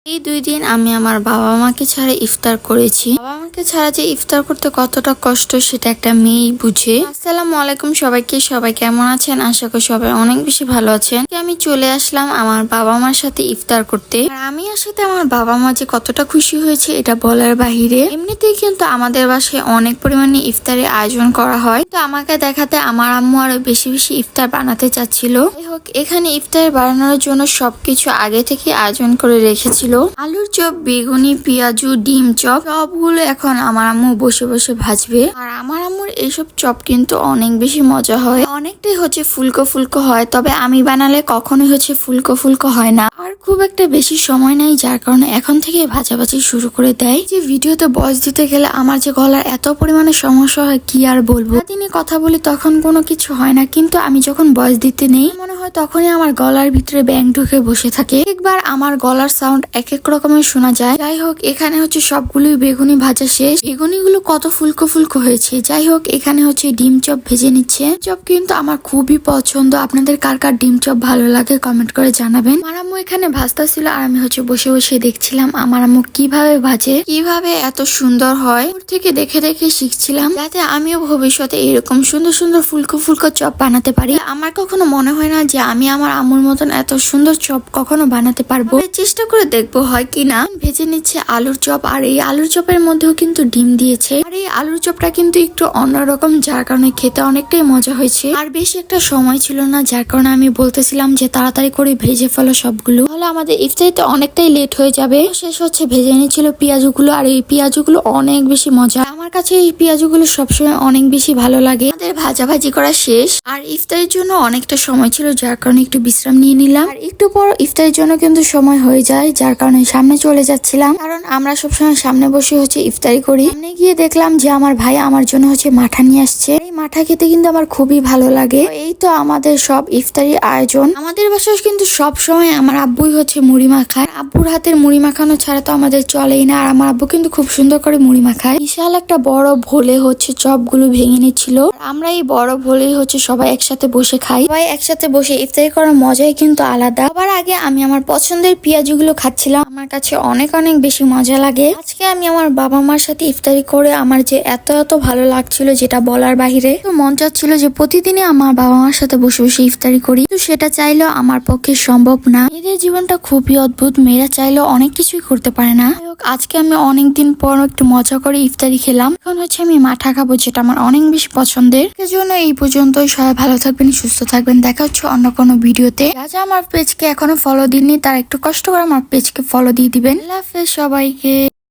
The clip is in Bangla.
এই 2 দিন আমি আমার বাবা মাকে ছাড়া ইফতার করেছি। বাবা মাকে ছাড়া যে ইফতার করতে কতটা কষ্ট সেটা একটা মেয়েই বুঝে। আসসালামু আলাইকুম সবাইকে, সবাই কেমন আছেন? আশা করি সবাই অনেক বেশি ভালো আছেন। আমি চলে আসলাম আমার বাবা মার সাথে ইফতার করতে। আর আমি আসাতে আমার বাবা মা যে কতটা খুশি হয়েছে এটা বলার বাহিরে। এমনিতেই কিন্তু আমাদের বাসায় অনেক পরিমাণে ইফতারের আয়োজন করা হয়, তো আমাকে দেখাতে আমার আম্মু আরো বেশি বেশি ইফতার বানাতে চাচ্ছিল। যাই হোক, এখানে ইফতার বানানোর জন্য সবকিছু আগে থেকে আয়োজন করে রেখেছিল। আলুর চপ, বেগুনি, পেঁয়াজু, ডিম চপ সবগুলো এখন আমার আম্মু বসে বসে ভাজবে। আর আমার আম্মুর এইসব চপ কিন্তু অনেক বেশি মজা হয়, অনেকটাই হচ্ছে ফুলকো ফুলকো হয়, তবে আমি বানালে কখনোই হচ্ছে ফুলকো ফুলকো হয় না। আর খুব একটা বেশি সময় নাই, যার কারণে এখন থেকে ভাজাভাজি শুরু করে দেয়। যে ভিডিওতে ভয়েস দিতে গেলে আমার যে গলার এত পরিমাণে সমস্যা হয় কি আর বলবো। দিনে কথা বলি তখন কোনো কিছু হয় না, কিন্তু আমি যখন ভয়েস দিতে নেই মনে হয় তখনই আমার গলার ভিতরে ব্যাং ঢুকে বসে থাকে। একবার আমার গলার সাউন্ড এক এক রকমের শোনা যায়। যাই হোক, এখানে হচ্ছে সবগুলোই বেগুনি ভাজা শেষ। বেগুনিগুলো কত ফুলকো ফুলকো হয়েছে। যাই হোক, এখানে হচ্ছে ডিম চপ ভেজে নিচ্ছে। চপ কিন্তু আমার খুবই পছন্দ। আপনাদের কার কার ডিম চপ ভালো লাগে কমেন্ট করে জানাবেন। আমার আম্মু এখানে ভাজতা ছিল আর আমি হচ্ছে বসে বসে দেখছিলাম আমার আম্মু কিভাবে ভাজে, কিভাবে এত সুন্দর হয়। ওর থেকে দেখে দেখে শিখছিলাম, যাতে আমিও ভবিষ্যতে এরকম সুন্দর সুন্দর ফুলকো ফুলকো চপ বানাতে পারি। আমার কখনো মনে হয় না যে আমি আমার আম্মুর মতন এত সুন্দর চপ কখনো বানাতে পারবো। চেষ্টা করে দেখবো হয় কিনা। ভেজে নিচ্ছে আলুর চপ, আর এই আলুর চপের মধ্যেও কিন্তু ডিম দিয়েছে। আর এই আলুর চপটা কিন্তু একটু অন্যরকম, যার কারণে খেতে অনেকটাই মজা হয়েছে। আর বেশি একটা সময় ছিল না, যার কারণে আমি বলতেছিলাম যে তাড়াতাড়ি করে ভেজে ফেলো সবগুলো, তাহলে আমাদের ইফতারিতে অনেকটাই লেট হয়ে যাবে। শেষ হচ্ছে ভেজে নিচ্ছিল পেঁয়াজুগুলো, আর এই পেঁয়াজুগুলো অনেক বেশি মজা। আমার কাছে এই পেঁয়াজুগুলো সবসময় অনেক বেশি ভালো লাগে। আমাদের ভাজাভাজি করা শেষ, আর ইফতারের জন্য অনেকটা সময় ছিল, যার কারণে একটু বিশ্রাম নিয়ে নিলাম। আর একটু পর ইফতারের জন্য কিন্তু সময় হয়ে যায়, যার কারণে সামনে চলে যাচ্ছিলাম, কারণ আমরা সবসময় সামনে বসে হচ্ছে ইফতারি করি। সামনে গিয়ে দেখলাম যে আমার ভাই আমার জন্য হচ্ছে মাঠা নিয়ে আসছে। এই মাঠা খেতে কিন্তু আমার খুবই ভালো লাগে। এই তো আমাদের সব ইফতারি আয়োজন। আমাদের বাসায় কিন্তু সব সময় আমার আব্বুই হচ্ছে মুড়ি মাখায়। আব্বুর হাতের মুড়ি মাখানো ছাড়া তো আমাদের চলেই না। আর আমার আব্বু কিন্তু খুব সুন্দর করে মুড়ি মাখায়। বিশাল একটা বড় ভোলে হচ্ছে চপগুলো ভেঙে নিচ্ছিল। আমরা এই বড় ভোলেই হচ্ছে সবাই একসাথে বসে খাই। সবাই একসাথে বসে ইফতারি করার মজাই কিন্তু আলাদা। সবার আগে আমি আমার পছন্দের পেঁয়াজুগুলো খাচ্ছিলাম, আমার কাছে অনেক অনেক বেশি মজা লাগে। আজকে আমি আমার বাবা মার সাথে ইফতারি করে আমার যে এত এত ভালো লাগছিল যেটা বলার বাহিরে। তো মন চাচ্ছিল যে প্রতিদিনই আমার বাবা মার সাথে বসে বসে ইফতারি করি, তো সেটা চাইলেও আমার পক্ষে সম্ভব না। মেয়েদের জীবনটা খুবই অদ্ভুত, মেয়েরা চাইলেও অনেক কিছুই করতে পারে না। আজকে আমি অনেকদিন পর একটু মজা করে ইফতারি খেলাম। এখন হচ্ছে আমি মাঠা খাবো, যেটা আমার অনেক বেশি পছন্দের। এজন্য এই পর্যন্তই। সবাই ভালো থাকবেন, সুস্থ থাকবেন। দেখা হচ্ছে অন্য কোনো ভিডিওতে। যারা আমার পেজকে এখনো ফলো দিননি তারা একটু কষ্ট করে আমার পেজকে ফলো দিয়ে দিবেন। আল্লাহ হাফেজ সবাইকে।